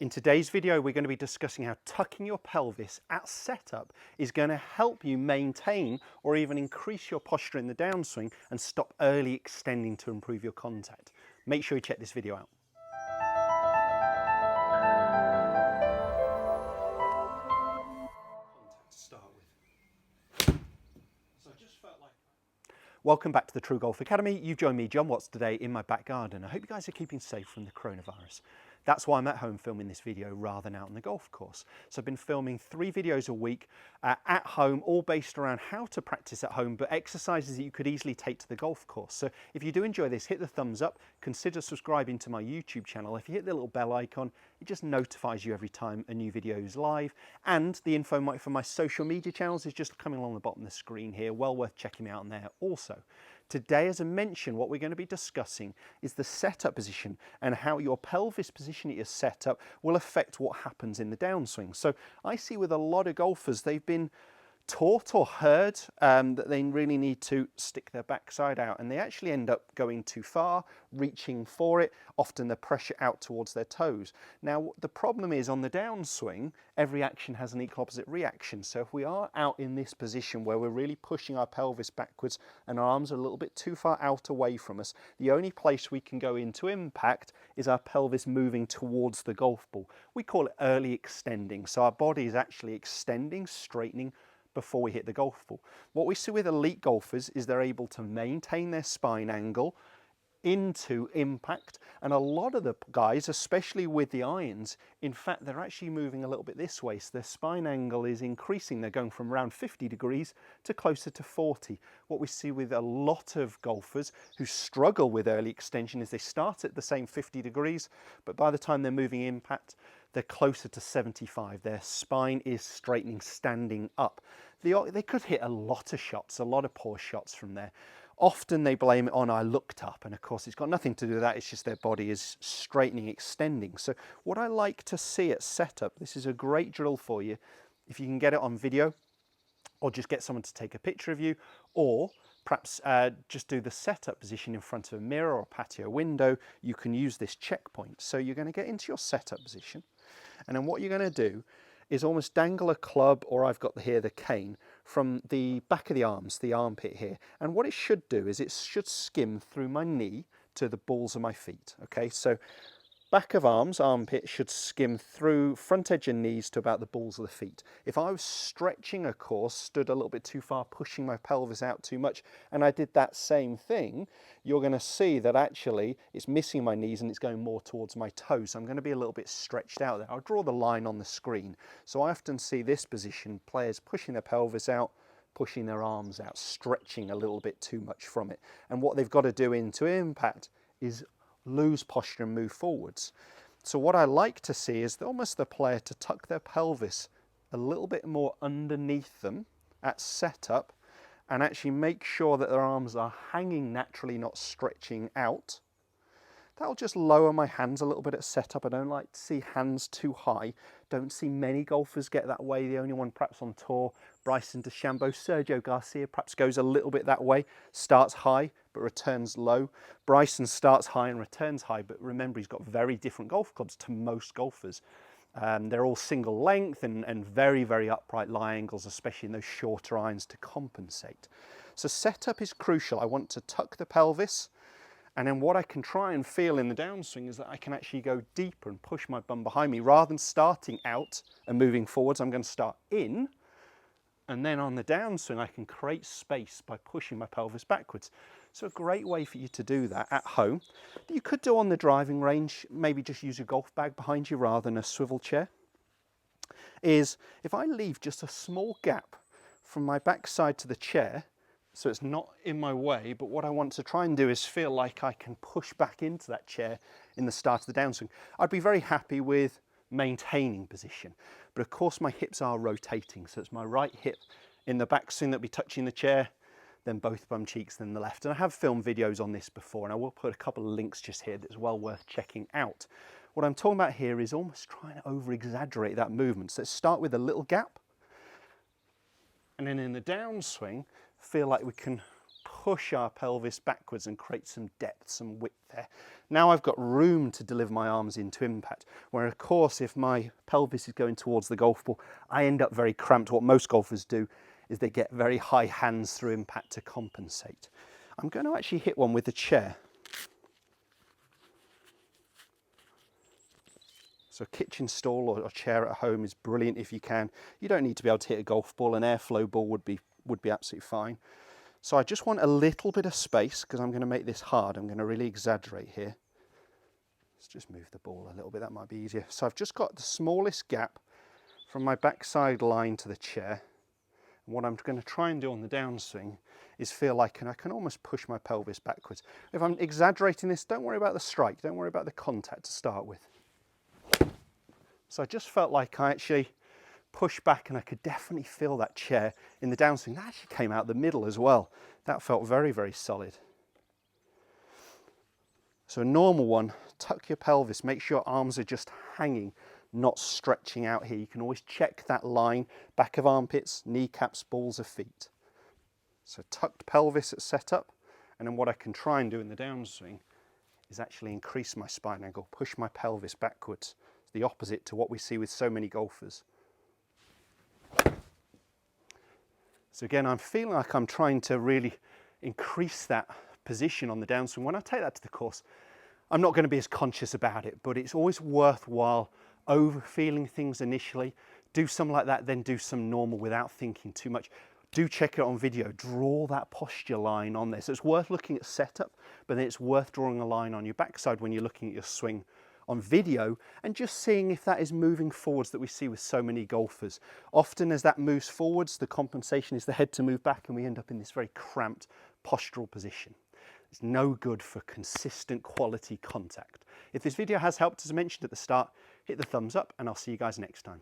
In today's video, we're going to be discussing how tucking your pelvis at setup is going to help you maintain or even increase your posture in the downswing and stop early extending to improve your contact. Make sure you check this video out. Welcome back to the TruGolf Academy. You've joined me, Jon Watts, today in my back garden. I hope you guys are keeping safe from the coronavirus. That's why I'm at home filming this video rather than out on the golf course. So I've been filming 3 videos a week at home, all based around how to practice at home, but exercises that you could easily take to the golf course. So if you do enjoy this, hit the thumbs up, consider subscribing to my YouTube channel. If you hit the little bell icon, it just notifies you every time a new video is live. And the info for my social media channels is just coming along the bottom of the screen here. Well worth checking me out on there also. Today, as I mentioned, what we're going to be discussing is the setup position and how your pelvis position at your setup will affect what happens in the downswing. So I see with a lot of golfers, they've been taught or heard that they really need to stick their backside out, and they actually end up going too far, reaching for it, often the pressure out towards their toes. Now, the problem is on the downswing, every action has an equal opposite reaction. So if we are out in this position where we're really pushing our pelvis backwards and our arms are a little bit too far out away from us, the only place we can go into impact is our pelvis moving towards the golf ball. We call it early extending. So our body is actually extending, straightening, before we hit the golf ball. What we see with elite golfers is they're able to maintain their spine angle into impact, and a lot of the guys, especially with the irons, in fact they're actually moving a little bit this way, so their spine angle is increasing. They're going from around 50 degrees to closer to 40. What we see with a lot of golfers who struggle with early extension is they start at the same 50 degrees, but by the time they're moving impact, they're closer to 75. Their spine is straightening, standing up. They could hit a lot of shots, a lot of poor shots from there. Often they blame it on I looked up, and of course it's got nothing to do with that, it's just their body is straightening, extending. So what I like to see at setup, this is a great drill for you, if you can get it on video, or just get someone to take a picture of you, or perhaps just do the setup position in front of a mirror or a patio window. You can use this checkpoint. So you're going to get into your setup position, and then what you're going to do is almost dangle a club, or I've got here the cane, from the back of the arms, the armpit here. And what it should do is it should skim through my knee to the balls of my feet. Okay, so back of arms, armpit should skim through front edge and knees to about the balls of the feet. If I was stretching a course, stood a little bit too far, pushing my pelvis out too much, and I did that same thing, you're going to see that actually it's missing my knees and it's going more towards my toes. So I'm going to be a little bit stretched out there. I'll draw the line on the screen. So I often see this position, players pushing their pelvis out, pushing their arms out, stretching a little bit too much from it. And what they've got to do into impact is lose posture and move forwards. So what I like to see is almost the player to tuck their pelvis a little bit more underneath them at setup, and actually make sure that their arms are hanging naturally, not stretching out. That'll just lower my hands a little bit at setup. I don't like to see hands too high. Don't see many golfers get that way. The only one perhaps on tour, Bryson DeChambeau, Sergio Garcia perhaps goes a little bit that way. Starts high, but returns low. Bryson starts high and returns high, but remember he's got very different golf clubs to most golfers. They're all single length and very, very upright lie angles, especially in those shorter irons, to compensate. So setup is crucial. I want to tuck the pelvis. And then what I can try and feel in the downswing is that I can actually go deeper and push my bum behind me. Rather than starting out and moving forwards, I'm going to start in. And then on the downswing, I can create space by pushing my pelvis backwards. So a great way for you to do that at home. You could do on the driving range, maybe just use a golf bag behind you rather than a swivel chair, is if I leave just a small gap from my backside to the chair, so it's not in my way, but what I want to try and do is feel like I can push back into that chair in the start of the downswing. I'd be very happy with maintaining position, but of course my hips are rotating, so it's my right hip in the backswing that'll be touching the chair, then both bum cheeks, then the left. And I have filmed videos on this before, and I will put a couple of links just here that's well worth checking out. What I'm talking about here is almost trying to over-exaggerate that movement. So let's start with a little gap, and then in the downswing, feel like we can push our pelvis backwards and create some depth, some width there. Now I've got room to deliver my arms into impact, where of course if my pelvis is going towards the golf ball, I end up very cramped. What most golfers do is they get very high hands through impact to compensate. I'm going to actually hit one with the chair. So a kitchen stool or a chair at home is brilliant if you can. You don't need to be able to hit a golf ball. An airflow ball would be absolutely fine. So I just want a little bit of space because I'm going to make this hard. I'm going to really exaggerate here. Let's just move the ball a little bit. That might be easier. So I've just got the smallest gap from my backside line to the chair. And what I'm going to try and do on the downswing is feel like I can almost push my pelvis backwards. If I'm exaggerating this, don't worry about the strike. Don't worry about the contact to start with. So I just felt like I actually pushed back and I could definitely feel that chair in the downswing. That actually came out the middle as well. That felt very, very solid. So a normal one, tuck your pelvis, make sure your arms are just hanging, not stretching out here. You can always check that line, back of armpits, kneecaps, balls of feet. So tucked pelvis at setup, and then what I can try and do in the downswing is actually increase my spine angle, push my pelvis backwards. It's the opposite to what we see with so many golfers. So again, I'm feeling like I'm trying to really increase that position on the downswing. When I take that to the course, I'm not going to be as conscious about it, but it's always worthwhile over feeling things initially. Do something like that, then do some normal without thinking too much. Do check it on video, draw that posture line on there. So it's worth looking at setup, but then it's worth drawing a line on your backside when you're looking at your swing on video and just seeing if that is moving forwards that we see with so many golfers. Often as that moves forwards, the compensation is the head to move back and we end up in this very cramped postural position. It's no good for consistent quality contact. If this video has helped, as I mentioned at the start, hit the thumbs up and I'll see you guys next time.